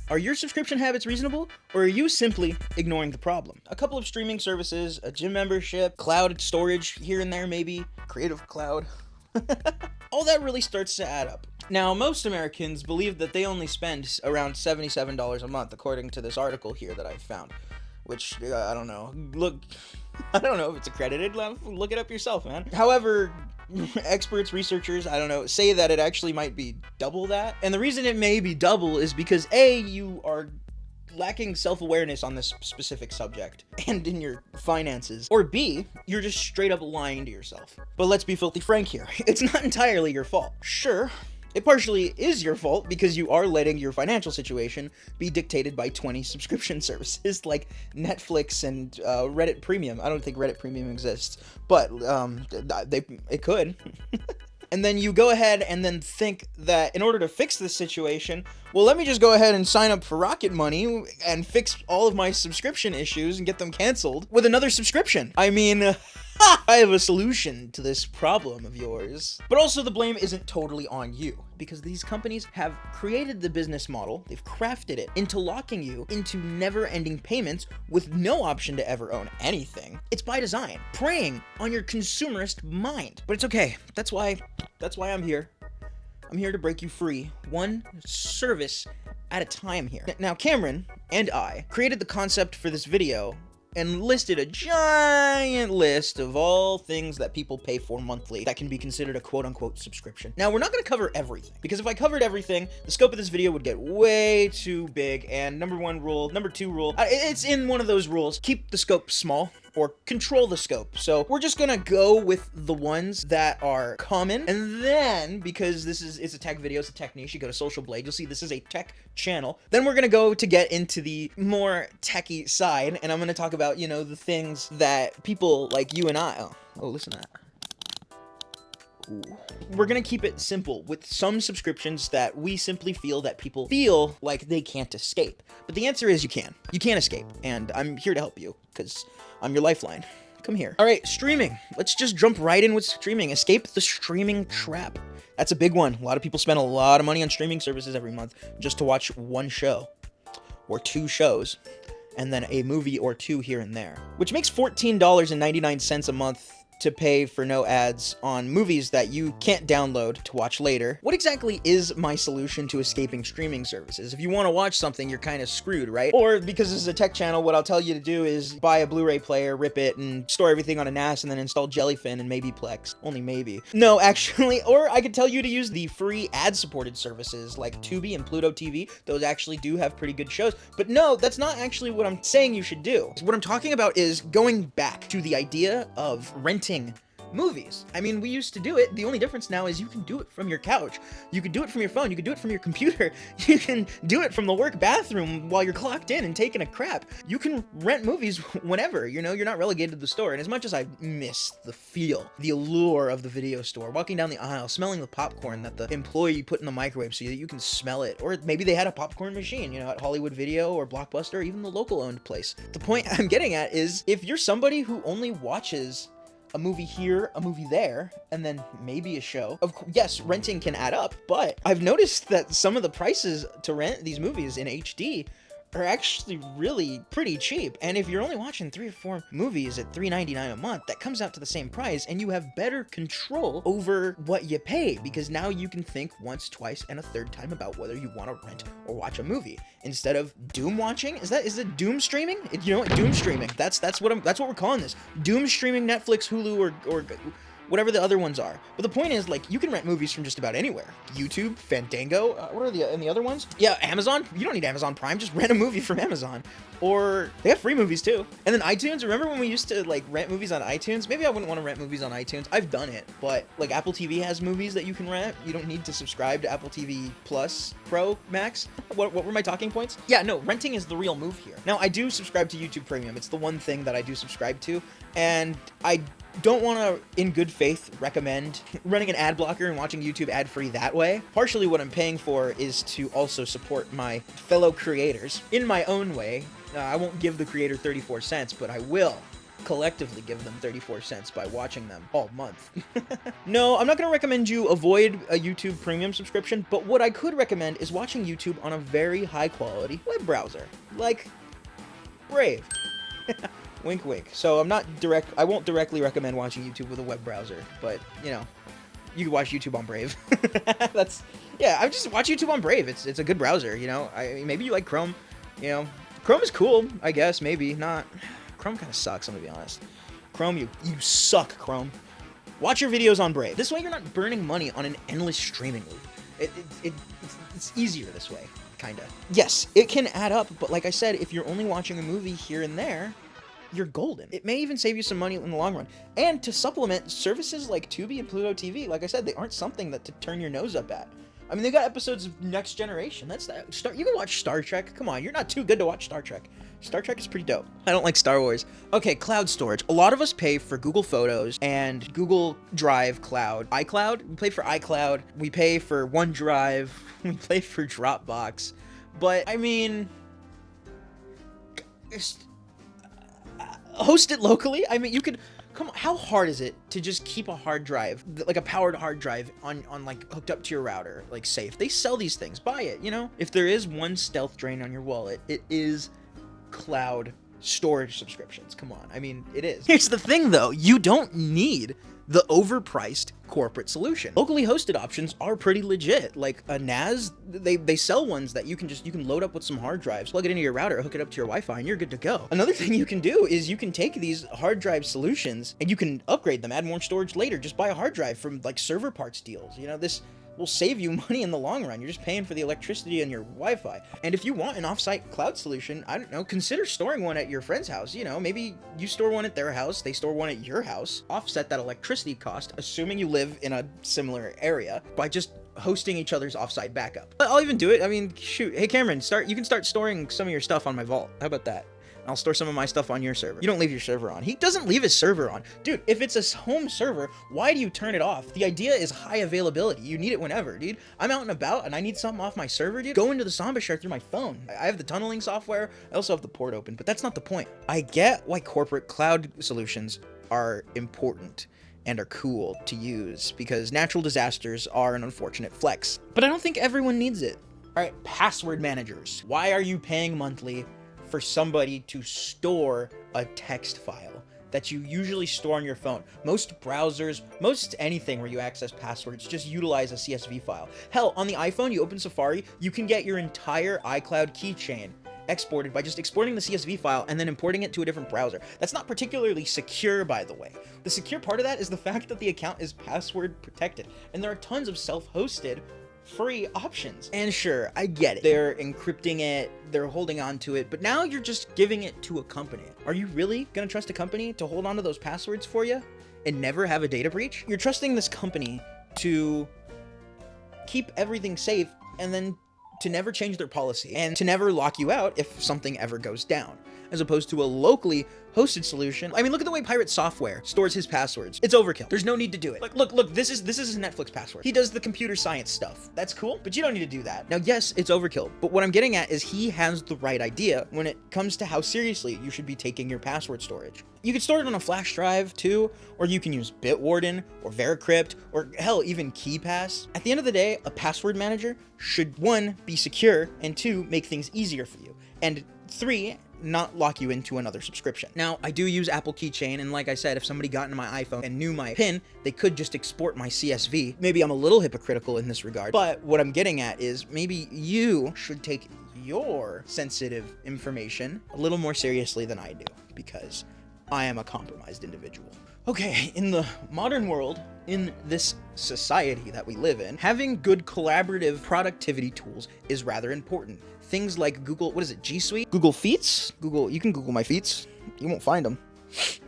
Are your subscription habits reasonable, or are you simply ignoring the problem? A couple of streaming services, a gym membership, cloud storage here and there maybe, Creative Cloud. All that really starts to add up. Now, most Americans believe that they only spend around $77 a month, according to this article here that I found. Which, I don't know. Look, I don't know if it's accredited. Look it up yourself, man. However, experts, researchers, I don't know, say that it actually might be double that. And the reason it may be double is because A, you are lacking self-awareness on this specific subject and in your finances, or B, you're just straight up lying to yourself. But let's be filthy frank here. It's not entirely your fault. Sure, it partially is your fault because you are letting your financial situation be dictated by 20 subscription services like Netflix and Reddit Premium. I don't think Reddit Premium exists, but it could. And then you go ahead and then think that in order to fix this situation, well, let me just go ahead and sign up for Rocket Money and fix all of my subscription issues and get them canceled with another subscription. I mean, I have a solution to this problem of yours. But also the blame isn't totally on you, because these companies have created the business model, they've crafted it into locking you into never-ending payments with no option to ever own anything. It's by design, preying on your consumerist mind. But it's okay, that's why I'm here. I'm here to break you free, one service at a time here. Now, Cameron and I created the concept for this video and listed a giant list of all things that people pay for monthly that can be considered a quote-unquote subscription. Now, we're not going to cover everything, because if I covered everything, the scope of this video would get way too big, and number two rule, it's in one of those rules, keep the scope small, or control the scope. So we're just gonna go with the ones that are common, and then, because it's a tech video, it's a tech niche, you go to Social Blade, you'll see this is a tech channel. Then we're gonna go to get into the more techie side, and I'm gonna talk about, you know, the things that people like you and I, oh, listen to that. Ooh. We're gonna keep it simple with some subscriptions that we simply feel that people feel like they can't escape. But the answer is you can. You can't escape, and I'm here to help you, because I'm your lifeline. Come here. All right, streaming. Let's just jump right in with streaming. Escape the streaming trap. That's a big one. A lot of people spend a lot of money on streaming services every month just to watch one show or two shows, and then a movie or two here and there, which makes $14.99 a month to pay for no ads on movies that you can't download to watch later. What exactly is my solution to escaping streaming services? If you want to watch something, you're kind of screwed, right? Or because this is a tech channel, what I'll tell you to do is buy a Blu-ray player, rip it, and store everything on a NAS, and then install Jellyfin and maybe Plex. Only maybe. No, actually, or I could tell you to use the free ad-supported services like Tubi and Pluto TV. Those actually do have pretty good shows. But no, that's not actually what I'm saying you should do. What I'm talking about is going back to the idea of renting movies. I mean, we used to do it. The only difference now is you can do it from your couch. You can do it from your phone. You can do it from your computer. You can do it from the work bathroom while you're clocked in and taking a crap. You can rent movies whenever, you know, you're not relegated to the store. And as much as I miss the feel, the allure of the video store, walking down the aisle, smelling the popcorn that the employee put in the microwave so that you can smell it, or maybe they had a popcorn machine, you know, at Hollywood Video or Blockbuster, or even the local owned place. The point I'm getting at is if you're somebody who only watches a movie here, a movie there, and then maybe a show. Yes, renting can add up, but I've noticed that some of the prices to rent these movies in HD are actually really pretty cheap. And if you're only watching 3 or 4 movies at $3.99 a month, that comes out to the same price, and you have better control over what you pay, because now you can think once, twice, and a third time about whether you want to rent or watch a movie instead of doom watching. Is it doom streaming? You know what? Doom streaming. That's what we're calling this. Doom streaming Netflix, Hulu, or whatever the other ones are. But the point is, like, you can rent movies from just about anywhere. YouTube, Fandango, what are the other ones? Yeah, Amazon. You don't need Amazon Prime, just rent a movie from Amazon. Or they have free movies too. And then iTunes, remember when we used to like rent movies on iTunes? Maybe I wouldn't want to rent movies on iTunes. I've done it, but like Apple TV has movies that you can rent. You don't need to subscribe to Apple TV Plus Pro Max. What were my talking points? Yeah, no, renting is the real move here. Now, I do subscribe to YouTube Premium. It's the one thing that I do subscribe to, and I don't want to, in good faith, recommend running an ad blocker and watching YouTube ad-free that way. Partially what I'm paying for is to also support my fellow creators in my own way. I won't give the creator 34 cents, but I will collectively give them 34 cents by watching them all month. No, I'm not going to recommend you avoid a YouTube premium subscription, but what I could recommend is watching YouTube on a very high quality web browser, like Brave. Wink, wink. So I won't directly recommend watching YouTube with a web browser, but, you know, you can watch YouTube on Brave. I just watch YouTube on Brave. It's a good browser, you know. Maybe you like Chrome, you know. Chrome is cool, I guess, maybe. Not. Chrome kind of sucks, I'm gonna be honest. Chrome, you suck, Chrome. Watch your videos on Brave. This way you're not burning money on an endless streaming loop. It's easier this way, kinda. Yes, it can add up, but like I said, if you're only watching a movie here and there, you're golden. It may even save you some money in the long run. And to supplement, services like Tubi and Pluto TV, like I said, they aren't something to turn your nose up at. I mean, they got episodes of Next Generation. You can watch Star Trek. Come on, you're not too good to watch Star Trek. Star Trek is pretty dope. I don't like Star Wars. Okay, cloud storage. A lot of us pay for Google Photos and Google Drive Cloud. iCloud, we pay for iCloud. We pay for OneDrive. We pay for Dropbox. But, I mean, host it locally. I mean, you could... Come on, how hard is it to just keep a hard drive, like a powered hard drive on like hooked up to your router, like safe? They sell these things, buy it, you know? If there is one stealth drain on your wallet, it is cloud storage subscriptions. Come on, I mean, it is. Here's the thing though, you don't need the overpriced corporate solution. Locally hosted options are pretty legit. Like a NAS, they sell ones that you can load up with some hard drives, plug it into your router, hook it up to your Wi-Fi, and you're good to go. Another thing you can do is you can take these hard drive solutions and you can upgrade them, add more storage later. Just buy a hard drive from like server parts deals. You know, this will save you money in the long run. You're just paying for the electricity and your Wi-Fi. And if you want an offsite cloud solution, I don't know, consider storing one at your friend's house. You know, maybe you store one at their house, they store one at your house, offset that electricity cost, assuming you live in a similar area, by just hosting each other's offsite backup. I'll even do it. I mean, shoot. Hey, Cameron, you can start storing some of your stuff on my vault. How about that? I'll store some of my stuff on your server. You don't leave your server on. He doesn't leave his server on. Dude, if it's a home server, why do you turn it off? The idea is high availability. You need it whenever, dude. I'm out and about and I need something off my server, dude. Go into the Samba share through my phone. I have the tunneling software. I also have the port open, but that's not the point. I get why corporate cloud solutions are important and are cool to use because natural disasters are an unfortunate flex. But I don't think everyone needs it. All right, password managers. Why are you paying monthly for somebody to store a text file that you usually store on your phone? Most browsers, most anything where you access passwords, just utilize a CSV file. Hell, on the iPhone, you open Safari, you can get your entire iCloud keychain exported by just exporting the CSV file and then importing it to a different browser. That's not particularly secure, by the way. The secure part of that is the fact that the account is password protected, and there are tons of self-hosted free options. And sure, I get it. They're encrypting it, they're holding on to it, but now you're just giving it to a company. Are you really gonna trust a company to hold on to those passwords for you and never have a data breach? You're trusting this company to keep everything safe and then to never change their policy and to never lock you out if something ever goes down, as opposed to a locally hosted solution. I mean, look at the way Pirate Software stores his passwords. It's overkill. There's no need to do it. Like, look, this is his Netflix password. He does the computer science stuff. That's cool, but you don't need to do that. Now, yes, it's overkill, but what I'm getting at is he has the right idea when it comes to how seriously you should be taking your password storage. You could store it on a flash drive too, or you can use Bitwarden or Veracrypt, or hell, even KeePass. At the end of the day, a password manager should 1, be secure, and 2, make things easier for you, and 3, not lock you into another subscription. Now, I do use Apple Keychain, and like I said, if somebody got into my iPhone and knew my PIN, they could just export my CSV. Maybe I'm a little hypocritical in this regard, but what I'm getting at is maybe you should take your sensitive information a little more seriously than I do, because I am a compromised individual. Okay, in the modern world, in this society that we live in, having good collaborative productivity tools is rather important. Things like Google, what is it, G Suite? Google Feats? You can Google my feats. You won't find them.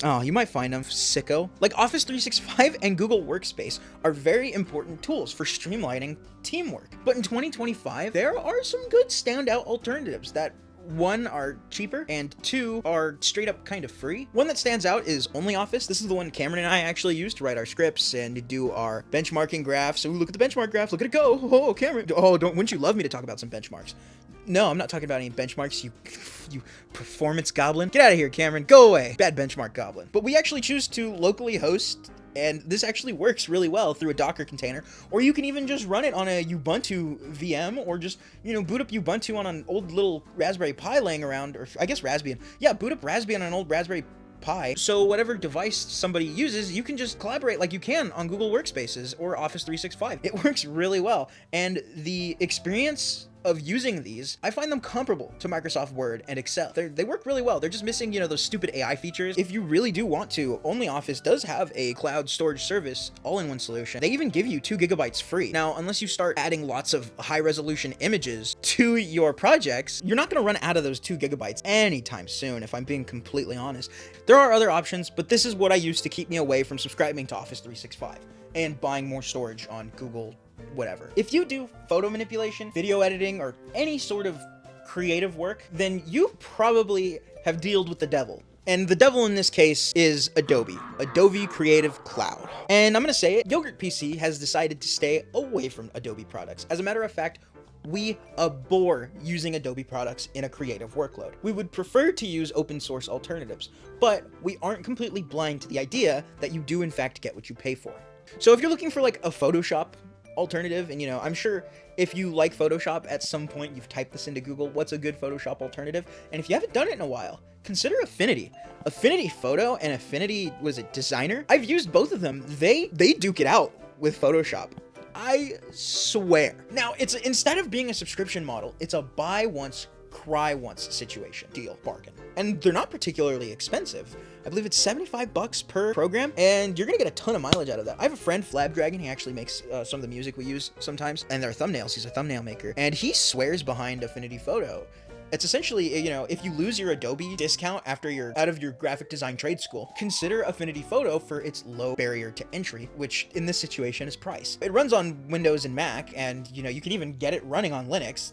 Oh, you might find them, sicko. Like Office 365 and Google Workspace are very important tools for streamlining teamwork. But in 2025, there are some good standout alternatives that 1, are cheaper, and 2, are straight up kind of free. One that stands out is OnlyOffice. This is the one Cameron and I actually use to write our scripts and to do our benchmarking graphs. So look at the benchmark graph, look at it go. Oh, Cameron. Oh, wouldn't you love me to talk about some benchmarks? No, I'm not talking about any benchmarks, you performance goblin. Get out of here, Cameron. Go away. Bad benchmark goblin. But we actually choose to locally host, and this actually works really well through a Docker container, or you can even just run it on a Ubuntu VM, or just, you know, boot up Ubuntu on an old little Raspberry Pi laying around, or I guess Raspbian. Yeah, boot up Raspbian on an old Raspberry Pi. So whatever device somebody uses, you can just collaborate like you can on Google Workspaces or Office 365. It works really well. And the experience of using these, I find them comparable to Microsoft Word and Excel. They work really well. They're just missing, you know, those stupid AI features. If you really do want to, OnlyOffice does have a cloud storage service, all-in-one solution. They even give you 2 GB free. Now, unless you start adding lots of high-resolution images to your projects, you're not going to run out of those 2 GB anytime soon, if I'm being completely honest. There are other options, but this is what I use to keep me away from subscribing to Office 365 and buying more storage on Google whatever. If you do photo manipulation, video editing, or any sort of creative work, then you probably have dealt with the devil. And the devil in this case is Adobe Creative Cloud. And I'm gonna say it, YogertPC has decided to stay away from Adobe products. As a matter of fact, we abhor using Adobe products in a creative workload. We would prefer to use open source alternatives, but we aren't completely blind to the idea that you do in fact get what you pay for. So if you're looking for like a Photoshop alternative, and you know, I'm sure if you like Photoshop, at some point you've typed this into Google, what's a good Photoshop alternative? And if you haven't done it in a while, consider Affinity. Affinity Photo and Affinity, was it Designer? I've used both of them. They duke it out with Photoshop. I swear. Now, it's instead of being a subscription model, it's a buy once, cry once situation. Deal, bargain. And they're not particularly expensive. I believe it's $75 per program, and you're gonna get a ton of mileage out of that. I have a friend, Flabdragon, he actually makes some of the music we use sometimes, and their thumbnails. He's a thumbnail maker, and he swears behind Affinity Photo. It's essentially, you know, if you lose your Adobe discount after you're out of your graphic design trade school, consider Affinity Photo for its low barrier to entry, which in this situation is price. It runs on Windows and Mac, and you know, you can even get it running on Linux.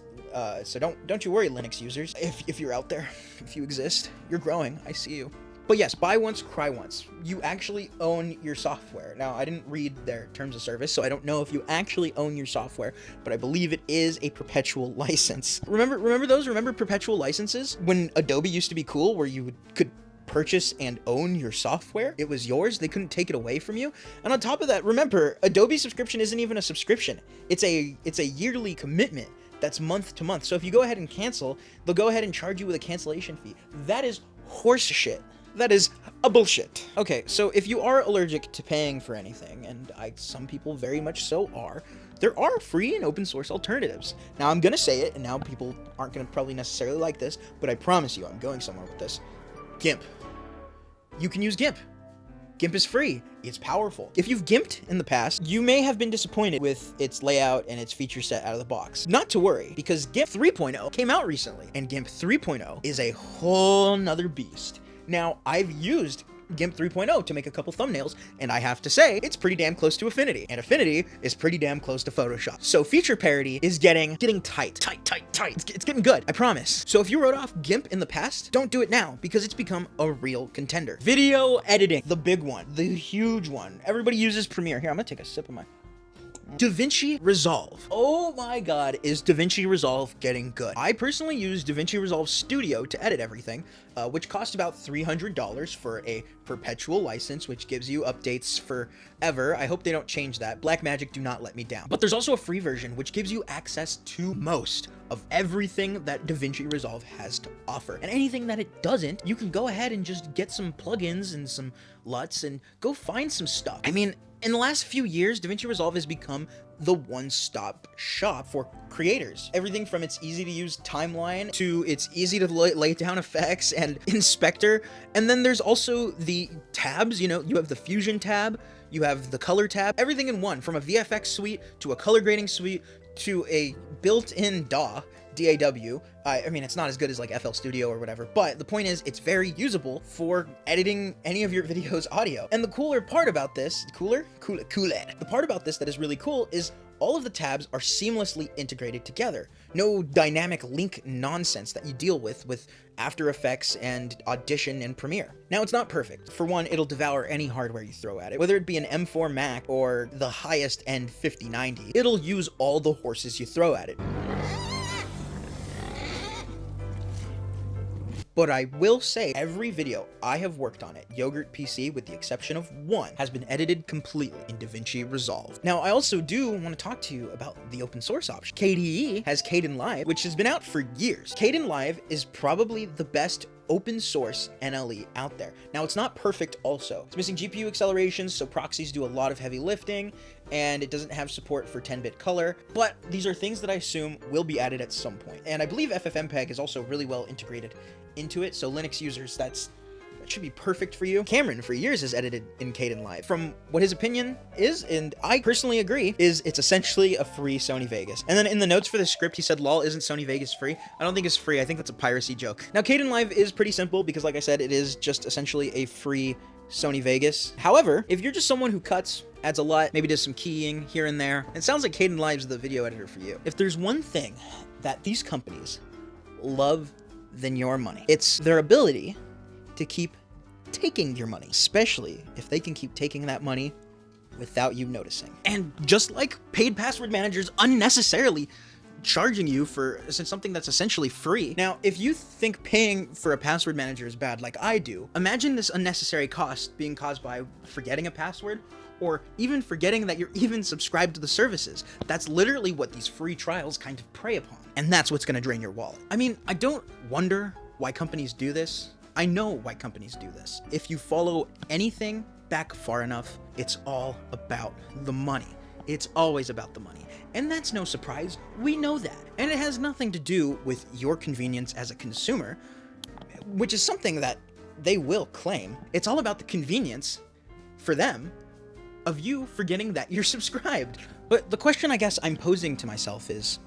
So don't you worry, Linux users. If you're out there, if you exist, you're growing. I see you. But yes, buy once, cry once. You actually own your software. Now, I didn't read their terms of service, so I don't know if you actually own your software, but I believe it is a perpetual license. Remember those? Remember perpetual licenses? When Adobe used to be cool, where you could purchase and own your software. It was yours. They couldn't take it away from you. And on top of that, remember, Adobe subscription isn't even a subscription. It's a yearly commitment. That's month to month. So if you go ahead and cancel, they'll go ahead and charge you with a cancellation fee. That is horse shit. That is a bullshit. Okay, so if you are allergic to paying for anything, and some people very much so are, there are free and open source alternatives. Now I'm gonna say it, and now people aren't gonna probably necessarily like this, but I promise you I'm going somewhere with this. GIMP. You can use GIMP. GIMP is free. It's powerful. If you've GIMPed in the past, you may have been disappointed with its layout and its feature set out of the box. Not to worry, because GIMP 3.0 came out recently, and GIMP 3.0 is a whole nother beast. Now, I've used GIMP 3.0 to make a couple thumbnails, and I have to say, it's pretty damn close to Affinity, and Affinity is pretty damn close to Photoshop. So feature parity is getting tight. It's getting good, I promise. So if you wrote off GIMP in the past, don't do it now, because it's become a real contender. Video editing, the big one, the huge one. Everybody uses Premiere. Here, I'm gonna take a sip of my DaVinci Resolve. Oh my god, is DaVinci Resolve getting good? I personally use DaVinci Resolve Studio to edit everything, which costs about $300 for a perpetual license, which gives you updates forever. I hope they don't change that. Blackmagic do not let me down. But there's also a free version, which gives you access to most of everything that DaVinci Resolve has to offer. And anything that it doesn't, you can go ahead and just get some plugins and some LUTs and go find some stuff. I mean, in the last few years, DaVinci Resolve has become the one-stop shop for creators. Everything from its easy-to-use timeline to its easy to lay down effects and inspector. And then there's also the tabs. You know, you have the Fusion tab, you have the color tab, everything in one, from a VFX suite to a color grading suite to a built-in DAW. I mean, it's not as good as like FL Studio or whatever, but the point is it's very usable for editing any of your videos audio. And the cooler part about this, the part about this that is really cool is all of the tabs are seamlessly integrated together. No dynamic link nonsense that you deal with After Effects and Audition and Premiere. Now, it's not perfect. For one, it'll devour any hardware you throw at it. Whether it be an M4 Mac or the highest end 5090, it'll use all the horses you throw at it. But I will say every video I have worked on at YogertPC, with the exception of one, has been edited completely in DaVinci Resolve. Now, I also do want to talk to you about the open source option. KDE has Kdenlive, which has been out for years. Kdenlive is probably the best open source NLE out there. Now, it's not perfect also. It's missing GPU accelerations, so proxies do a lot of heavy lifting, and it doesn't have support for 10-bit color, but these are things that I assume will be added at some point. And I believe FFmpeg is also really well integrated into it, so Linux users, that should be perfect for you. Cameron, for years, has edited in Kdenlive. From what his opinion is, and I personally agree, is it's essentially a free Sony Vegas. And then in the notes for the script, he said, lol, isn't Sony Vegas free? I don't think it's free. I think that's a piracy joke. Now, Kdenlive is pretty simple because, like I said, it is just essentially a free Sony Vegas. However, if you're just someone who cuts, adds a lot, maybe does some keying here and there, it sounds like Kdenlive's the video editor for you. If there's one thing that these companies love than your money, it's their ability to keep taking your money, especially if they can keep taking that money without you noticing. And just like paid password managers unnecessarily charging you for something that's essentially free. Now, if you think paying for a password manager is bad, like I do, imagine this unnecessary cost being caused by forgetting a password, or even forgetting that you're even subscribed to the services. That's literally what these free trials kind of prey upon. And that's what's gonna drain your wallet. I mean, I don't wonder why companies do this. I know why companies do this. If you follow anything back far enough, it's all about the money. It's always about the money. And that's no surprise. We know that. And it has nothing to do with your convenience as a consumer, which is something that they will claim. It's all about the convenience for them of you forgetting that you're subscribed. But the question I guess I'm posing to myself is,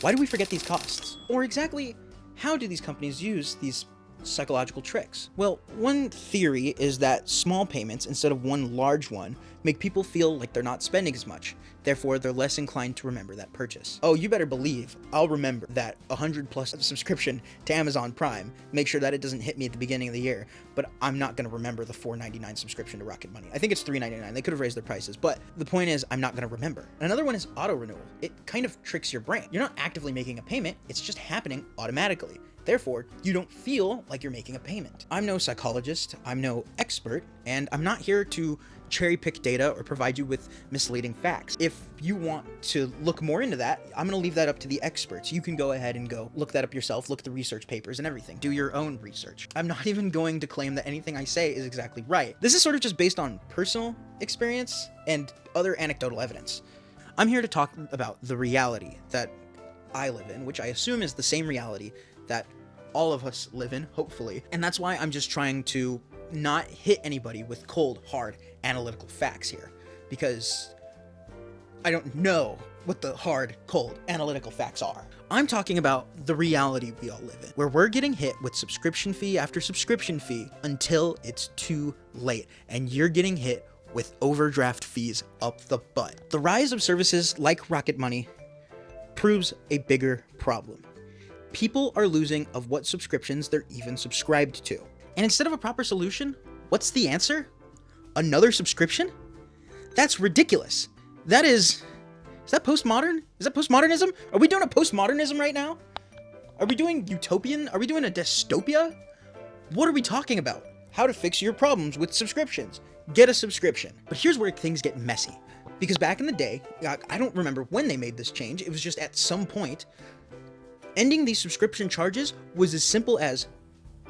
why do we forget these costs? Or exactly how do these companies use these psychological tricks? Well, one theory is that small payments instead of one large one make people feel like they're not spending as much. Therefore, they're less inclined to remember that purchase. Oh, you better believe I'll remember that 100+ subscription to Amazon Prime. Make sure that it doesn't hit me at the beginning of the year, but I'm not going to remember the $4.99 subscription to Rocket Money. I think it's $3.99. They could have raised their prices, but the point is I'm not going to remember. And another one is auto renewal. It kind of tricks your brain. You're not actively making a payment. It's just happening automatically. Therefore, you don't feel like you're making a payment. I'm no psychologist, I'm no expert, and I'm not here to cherry pick data or provide you with misleading facts. If you want to look more into that, I'm gonna leave that up to the experts. You can go ahead and go look that up yourself, look at the research papers and everything. Do your own research. I'm not even going to claim that anything I say is exactly right. This is sort of just based on personal experience and other anecdotal evidence. I'm here to talk about the reality that I live in, which I assume is the same reality that all of us live in, hopefully. And that's why I'm just trying to not hit anybody with cold, hard, analytical facts here, because I don't know what the hard, cold, analytical facts are. I'm talking about the reality we all live in, where we're getting hit with subscription fee after subscription fee until it's too late, and you're getting hit with overdraft fees up the butt. The rise of services like Rocket Money proves a bigger problem. People are losing of what subscriptions they're even subscribed to. And instead of a proper solution, what's the answer? Another subscription? That's ridiculous. Is that postmodern? Is that postmodernism? Are we doing a postmodernism right now? Are we doing utopian? Are we doing a dystopia? What are we talking about? How to fix your problems with subscriptions. Get a subscription. But here's where things get messy. Because back in the day, I don't remember when they made this change. It was just at some point, ending these subscription charges was as simple as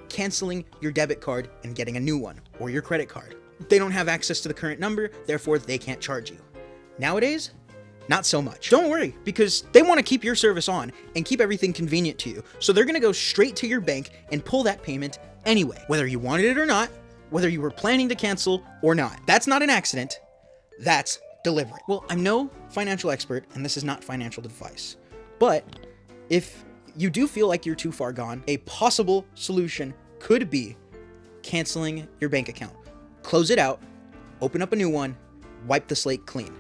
canceling your debit card and getting a new one, or your credit card. They don't have access to the current number, therefore they can't charge you. Nowadays, not so much. Don't worry, because they want to keep your service on and keep everything convenient to you. So they're going to go straight to your bank and pull that payment anyway, whether you wanted it or not, whether you were planning to cancel or not. That's not an accident. That's deliberate. Well, I'm no financial expert, and this is not financial advice, but if you do feel like you're too far gone, a possible solution could be canceling your bank account. Close it out, open up a new one, wipe the slate clean.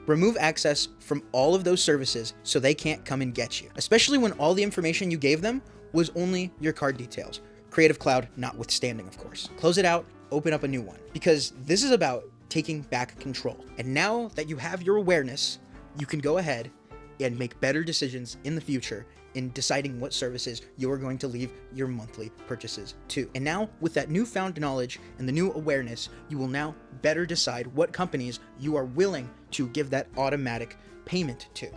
Remove access from all of those services so they can't come and get you, especially when all the information you gave them was only your card details. Creative Cloud notwithstanding, of course. Close it out, open up a new one, because this is about taking back control. And now that you have your awareness, you can go ahead and make better decisions in the future in deciding what services you're going to leave your monthly purchases to. And now, with that newfound knowledge and the new awareness, you will now better decide what companies you are willing to give that automatic payment to.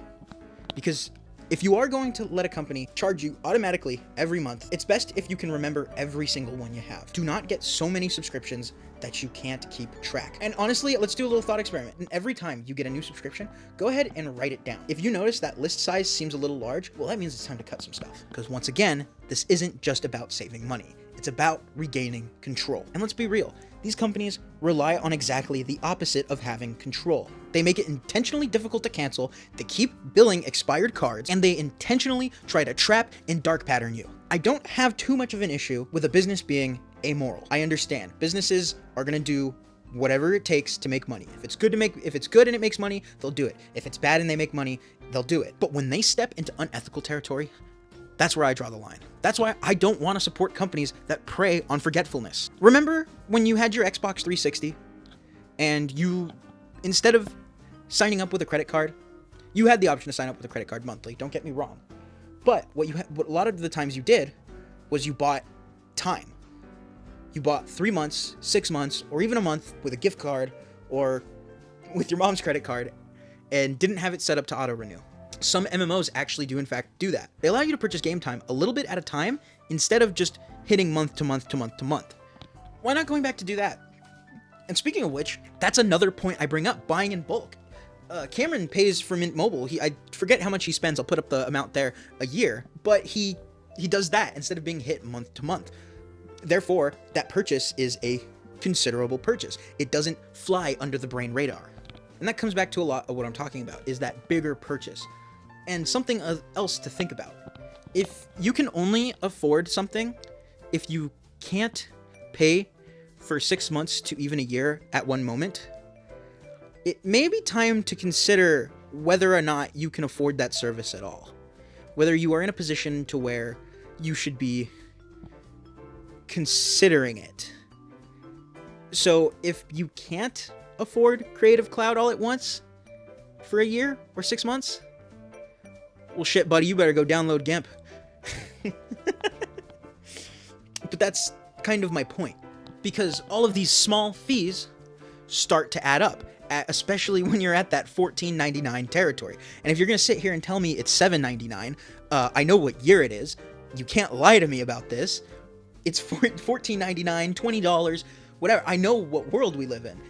Because if you are going to let a company charge you automatically every month, it's best if you can remember every single one you have. Do not get so many subscriptions that you can't keep track. And honestly, let's do a little thought experiment. And every time you get a new subscription, go ahead and write it down. If you notice that list size seems a little large, well, that means it's time to cut some stuff. Because once again, this isn't just about saving money. It's about regaining control. And let's be real, these companies rely on exactly the opposite of having control. They make it intentionally difficult to cancel, they keep billing expired cards, and they intentionally try to trap and dark pattern you. I don't have too much of an issue with a business being amoral. I understand businesses are gonna do whatever it takes to make money. If it's good and it makes money, they'll do it. If it's bad and they make money, they'll do it. But when they step into unethical territory, that's where I draw the line. That's why I don't want to support companies that prey on forgetfulness. Remember when you had your Xbox 360 and you, instead of signing up with a credit card, you had the option to sign up with a credit card monthly, don't get me wrong. But what a lot of the times you did was you bought time. You bought 3 months, 6 months, or even a month with a gift card or with your mom's credit card and didn't have it set up to auto renew. Some MMOs actually do in fact do that. They allow you to purchase game time a little bit at a time instead of just hitting month to month to month to month. Why not going back to do that? And speaking of which, that's another point I bring up, buying in bulk. Cameron pays for Mint Mobile. I forget how much he spends. I'll put up the amount there a year, but he does that instead of being hit month to month. Therefore, that purchase is a considerable purchase. It doesn't fly under the brain radar. And that comes back to a lot of what I'm talking about, is that bigger purchase. And something else to think about. If you can only afford something, if you can't pay for 6 months to even a year at one moment, it may be time to consider whether or not you can afford that service at all. Whether you are in a position to where you should be considering it. So if you can't afford Creative Cloud all at once for a year or 6 months, well, shit, buddy, you better go download GIMP. But that's kind of my point, because all of these small fees start to add up, especially when you're at that $14.99 territory. And if you're going to sit here and tell me it's $7.99, I know what year it is. You can't lie to me about this. It's $14.99, $20, whatever. I know what world we live in.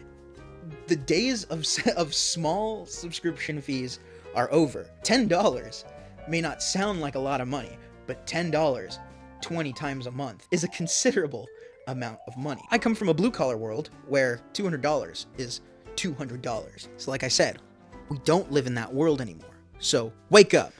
The days of small subscription fees are over. $10 may not sound like a lot of money, but $10 20 times a month is a considerable amount of money. I come from a blue-collar world where $200 is $200. So like I said, we don't live in that world anymore. So wake up.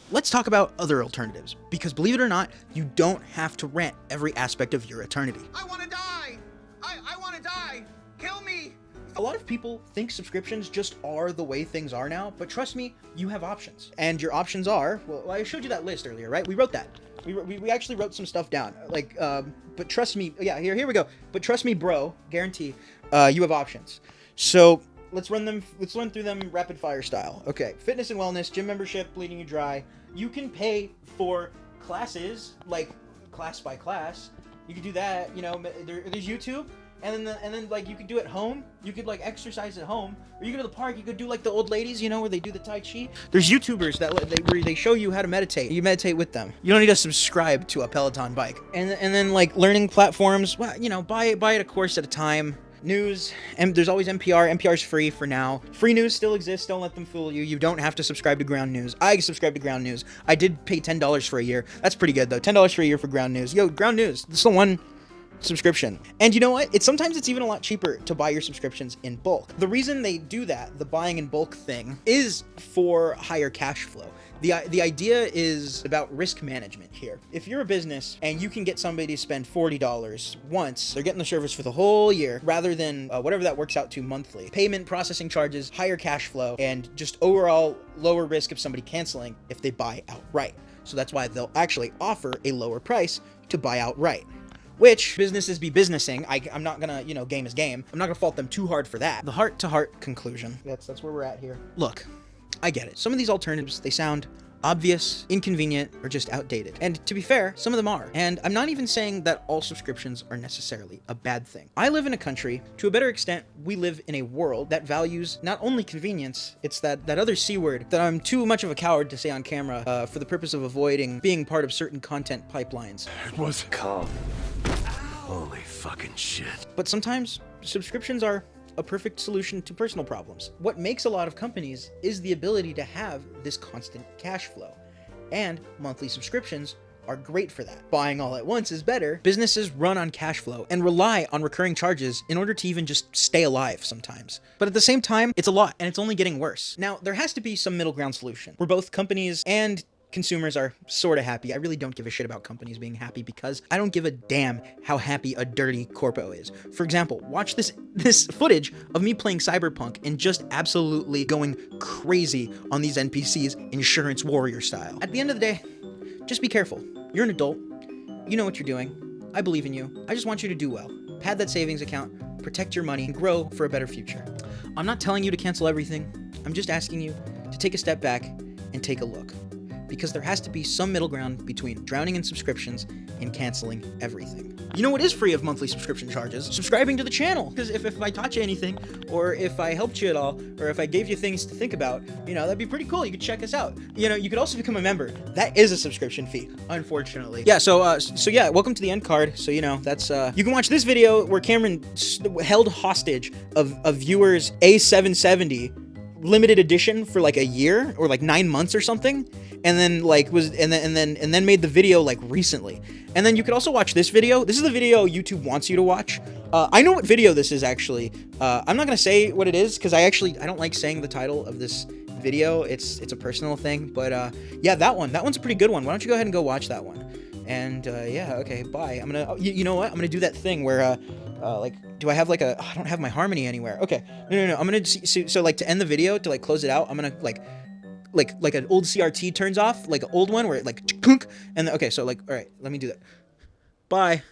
Let's talk about other alternatives, because believe it or not, you don't have to rent every aspect of your eternity. I want to die! I want to die! Kill me! A lot of people think subscriptions just are the way things are now, but trust me, you have options. And your options are, well, I showed you that list earlier, right? We wrote that. We actually wrote some stuff down. Like, but trust me, yeah, here we go. But trust me, bro, guarantee, you have options. So let's run through them rapid fire style. Okay, fitness and wellness, gym membership, bleeding you dry. You can pay for classes, like class by class. You could do that, you know, there's YouTube. And then like you could do it at home. You could like exercise at home, or you go to the park. You could do like the old ladies, you know, where they do the Tai Chi. There's YouTubers where they show you how to meditate. You meditate with them. You don't need to subscribe to a Peloton bike. And then like learning platforms. Well, you know, buy it a course at a time. News, and there's always NPR. NPR's free for now. Free news still exists. Don't let them fool you. You don't have to subscribe to Ground News. I subscribe to Ground News. I did pay $10 for a year. That's pretty good though. $10 for a year for Ground News. Yo, Ground News. This is the one subscription. And you know what? Sometimes it's even a lot cheaper to buy your subscriptions in bulk. The reason they do that, the buying in bulk thing, is for higher cash flow. The idea is about risk management here. If you're a business and you can get somebody to spend $40 once, they're getting the service for the whole year rather than whatever that works out to monthly. Payment, processing charges, higher cash flow, and just overall lower risk of somebody canceling if they buy outright. So that's why they'll actually offer a lower price to buy outright. Which businesses be businessing. I'm not gonna, you know, game is game. I'm not gonna fault them too hard for that. The heart-to-heart conclusion. That's where we're at here. Look, I get it. Some of these alternatives, they sound obvious, inconvenient, or just outdated. And to be fair, some of them are. And I'm not even saying that all subscriptions are necessarily a bad thing. I live in a country, to a better extent, we live in a world that values not only convenience, it's that other C word that I'm too much of a coward to say on camera for the purpose of avoiding being part of certain content pipelines. It was calm. Holy fucking shit. But sometimes subscriptions are a perfect solution to personal problems. What makes a lot of companies is the ability to have this constant cash flow. And monthly subscriptions are great for that. Buying all at once is better. Businesses run on cash flow and rely on recurring charges in order to even just stay alive sometimes. But at the same time, it's a lot and it's only getting worse. Now, there has to be some middle ground solution where both companies and consumers are sort of happy. I really don't give a shit about companies being happy because I don't give a damn how happy a dirty corpo is. For example, watch this footage of me playing Cyberpunk and just absolutely going crazy on these NPCs insurance warrior style. At the end of the day, just be careful. You're an adult. You know what you're doing. I believe in you. I just want you to do well. Pad that savings account, protect your money, and grow for a better future. I'm not telling you to cancel everything. I'm just asking you to take a step back and take a look. Because there has to be some middle ground between drowning in subscriptions and canceling everything. You know what is free of monthly subscription charges? Subscribing to the channel. Because if I taught you anything, or if I helped you at all, or if I gave you things to think about, you know, that'd be pretty cool. You could check us out. You know, you could also become a member. That is a subscription fee, unfortunately. Yeah, so yeah, welcome to the end card. So, you know, that's, you can watch this video where Cameron held hostage of viewers A770 limited edition for like a year or like 9 months or something, and then like and then made the video like recently. And then you could also watch this video. This is the video YouTube wants you to watch. I know what video this is actually. I'm not gonna say what it is because I don't like saying the title of this video. It's a personal thing, but yeah, that one's a pretty good one. Why don't you go ahead and go watch that one? And yeah, okay, bye. I'm gonna, you know what? I'm gonna do that thing where like, do I have like a, I don't have my harmony anywhere. Okay, no. I'm gonna so like to end the video, to like close it out, I'm gonna like an old CRT turns off, like an old one where it like, and okay, so like, all right, let me do that. Bye.